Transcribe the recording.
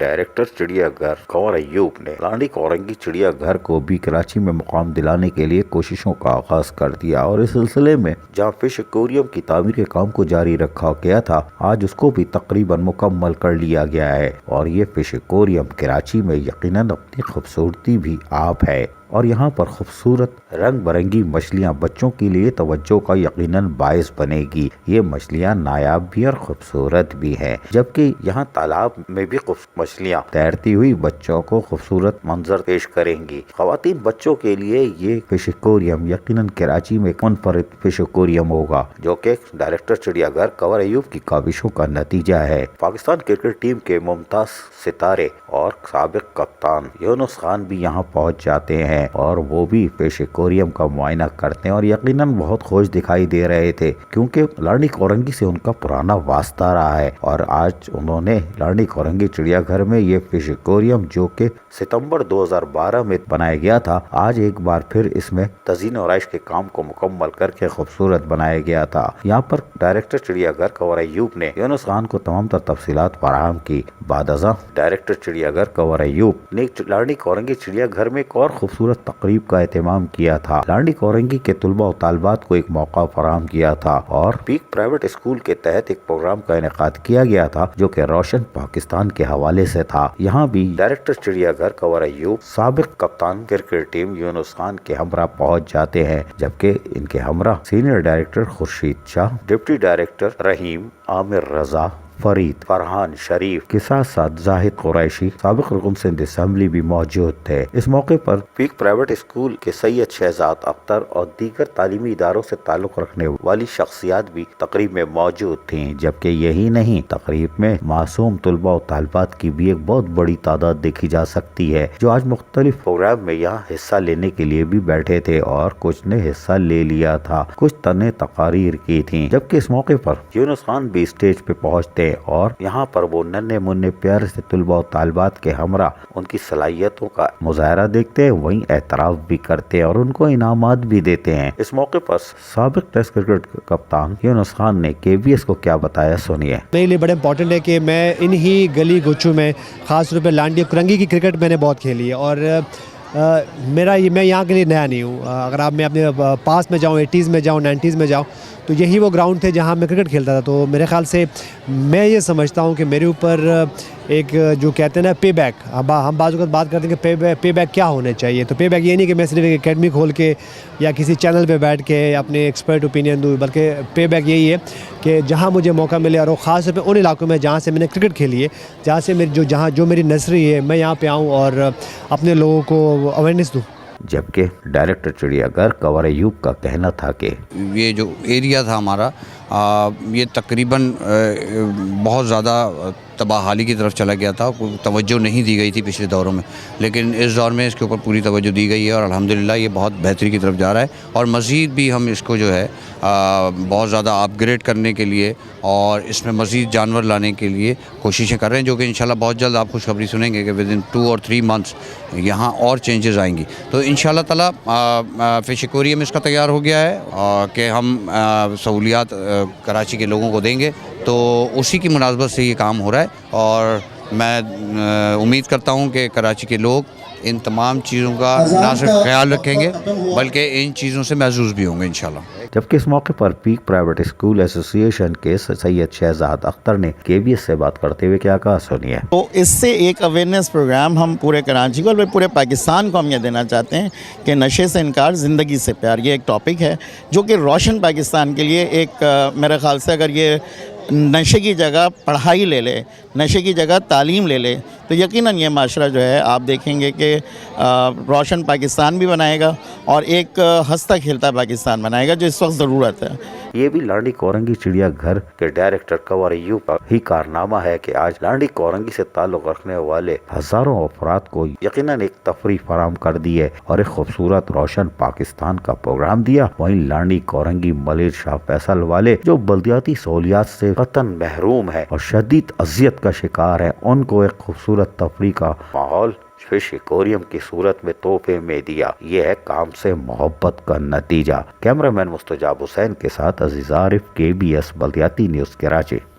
Director चिड़ियाघर कंवर अय्यूब ने लांडी कोरंगी चिड़ियाघर को भी कराची में मुकाम दिलाने के लिए कोशिशों का आगाज कर दिया और इस सिलसिले में जहां फिश एक्वेरियम की तामीर के काम को जारी रखा गया था, आज उसको भी तकरीबन मुकम्मल कर लिया गया है। और ये फिश एक्वेरियम कराची में यकीनन अपनी खूबसूरती भी आप है और यहाँ पर खूबसूरत रंग बिरंगी मछलियाँ बच्चों के लिए तवज्जो का यकीनन बायस बनेगी। ये मछलियाँ नायाब भी और खूबसूरत भी हैं, जबकि यहाँ तालाब में भी मछलियाँ तैरती हुई बच्चों को खूबसूरत मंजर पेश करेंगी। ख़वातीन बच्चों के लिए ये फिश एक्वेरियम यकीनन कराची में मुनफरिद फिश एक्वेरियम होगा, जो कि डायरेक्टर चिड़ियाघर कंवर अय्यूब की काविशों का नतीजा है। पाकिस्तान क्रिकेट टीम के मुमताज सितारे और साबिक कप्तान यूनुस खान भी यहाँ पहुँच जाते हैं और वो भी फिश एक्वेरियम का मुआयना करते हैं और यकीनन बहुत खुश दिखाई दे रहे थे, क्योंकि लांडी कोरंगी से उनका पुराना वास्ता रहा है। और आज उन्होंने लांडी कोरंगी चिड़ियाघर में ये फिश एक्वेरियम, जो कि सितंबर 2012 में बनाया गया था, आज एक बार फिर इसमें तज़ीन और आइश के काम को मुकम्मल करके खूबसूरत बनाया गया था। यहाँ पर डायरेक्टर चिड़ियाघर कंवर अय्यूब ने यूनुस खान को तमाम तफसीलात फराहम की। बाद अज़ां डायरेक्टर चिड़ियाघर कंवर अय्यूब ने लांडी कोरंगी चिड़ियाघर में एक और खूबसूरत तकरीब का एहतमाम किया था। लांडी कोरंगी के तुलबा और तालबात को एक मौका फराहम किया था और पीक प्राइवेट स्कूल के तहत एक प्रोग्राम का इनेकाद किया गया था, जो कि रोशन पाकिस्तान के हवाले से था। यहाँ भी डायरेक्टर चिड़ियाघर कंवर अय्यूब साबिक कप्तान क्रिकेट टीम यूनुस खान के हमरा पहुँच जाते हैं, जबकि इनके हमरा senior director Khurshid Shah, deputy director Rahim, Aamir Raza, Farid, Farhan Sharif के साथ साथ जाहिद कुरैशी, साबिक रुकन सिंध असेंबली भी मौजूद थे। इस मौके पर पीक प्राइवेट स्कूल के सैयद शहजाद अख्तर और दीगर तालीमी इदारों से ताल्लुक रखने वाली शख्सियात भी तकरीब में मौजूद थीं। जबकि यही नहीं, तकरीब में मासूम तुलबा और तालबात की भी एक बहुत बड़ी तादाद देखी जा सकती है, जो आज मुख्तलिफ प्रोग्राम में यहाँ हिस्सा लेने के लिए भी बैठे थे और कुछ ने हिस्सा ले लिया था, कुछ तने तकारीर की थी। जबकि इस मौके पर यूनुस खान भी स्टेज पे पहुँचते और यहाँ पर वो नन्हे मुन्ने प्यारे से तुलबा और तालबात के हमरा उनकी सलाहियतों का मुजाहरा देखते हैं, वहीं एतराफ भी करते हैं और उनको इनामात भी देते हैं। इस मौके पर साबिक टेस्ट क्रिकेट कप्तान यूनुस खान ने KBS को क्या बताया, सुनिए। मेरे लिए बड़ा इंपॉर्टेंट है कि मैं इन्हीं गली गुच्छों में खास तौर पर लांडी कोरंगी की क्रिकेट मैंने बहुत खेली है और मैं यहाँ के लिए नया नहीं हूँ। अगर आप मैं अपने पास में जाऊँ, 80s में जाऊँ, 90s में जाऊँ, तो यही वो ग्राउंड थे जहाँ मैं क्रिकेट खेलता था। तो मेरे ख्याल से मैं ये समझता हूँ कि मेरे ऊपर एक जो कहते हैं ना पे बैक, हम बाज़ वक़्त बात करते हैं कि पे बैक क्या होने चाहिए। तो पे बैक ये नहीं कि मैं सिर्फ एक एकेडमी खोल के या किसी चैनल पे बैठ के अपने एक्सपर्ट ओपिनियन दूँ, बल्कि पे बैक यही है कि जहाँ मुझे मौका मिले और ख़ास तौर पे उन इलाकों में जहाँ से मैंने क्रिकेट खेली है, जहाँ से जो मेरी नर्सरी है, मैं यहाँ पे आऊँ और अपने लोगों को अवेयरनेस दूँ। जबकि डायरेक्टर चिड़ियाघर कंवर अय्यूब का कहना था कि ये जो एरिया था हमारा, ये तकरीबन बहुत ज़्यादा तबाहाली की तरफ चला गया था, कोई तवज्जो नहीं दी गई थी पिछले दौरों में, लेकिन इस दौर में इसके ऊपर पूरी तवज्जो दी गई है और अल्हम्दुलिल्लाह ये बहुत बेहतरी की तरफ जा रहा है। और मज़ीद भी हम इसको जो है बहुत ज़्यादा अपग्रेड करने के लिए और इसमें मज़ीद जानवर लाने के लिए कोशिशें कर रहे हैं, जो कि इंशाल्लाह बहुत जल्द आप खुशखबरी सुनेंगे कि विदिन 2 और 3 मंथ्स यहाँ और चेंजेस आएंगी। तो इंशाल्लाह ताला फिश एक्वेरियम इसका तैयार हो गया है कि हम सहूलियात कराची के लोगों को देंगे, तो उसी की मुनासबत से ये काम हो रहा है। और मैं उम्मीद करता हूँ कि कराची के लोग इन तमाम चीज़ों का ना सिर्फ ख्याल रखेंगे बल्कि इन चीज़ों से महसूस भी होंगे इंशाल्लाह। जबकि इस मौके पर पीक प्राइवेट स्कूल एसोसिएशन के सैयद शहजाद अख्तर ने KBS से बात करते हुए क्या कहा, सुनिए। तो इससे एक अवेयरनेस प्रोग्राम हम पूरे कराची को और पूरे पाकिस्तान को हम ये देना चाहते हैं कि नशे से इनकार, ज़िंदगी से प्यार, ये एक टॉपिक है जो कि रोशन पाकिस्तान के लिए एक मेरे ख़्याल से अगर ये नशे की जगह पढ़ाई ले ले, नशे की जगह तालीम ले ले, तो यकीनन ये माशरा जो है आप देखेंगे कि रोशन पाकिस्तान भी बनाएगा और एक हंसता खेलता पाकिस्तान बनाएगा, जो इस वक्त ज़रूरत है। ये भी लांडी कोरंगी चिड़ियाघर के डायरेक्टर कंवर अय्यूब का ही कारनामा है कि आज लांडी कोरंगी से ताल्लुक रखने वाले हजारों अफराद को यकीनन एक तफरीह फराहम कर दी है और एक खूबसूरत रोशन पाकिस्तान का प्रोग्राम दिया। वहीं लांडी कोरंगी मलिर शाह फैसल वाले जो बल्दियाती सहूलियात से कतन महरूम है और शदीद अजियत का शिकार है, उनको एक खूबसूरत तफरीह का माहौल फिश एक्वेरियम की सूरत में तोहफे में दिया। ये है काम से मोहब्बत का नतीजा। कैमरामैन मुस्तजाब हुसैन के साथ अजीज आरिफ, KBS बल्दियाती न्यूज़ कराची।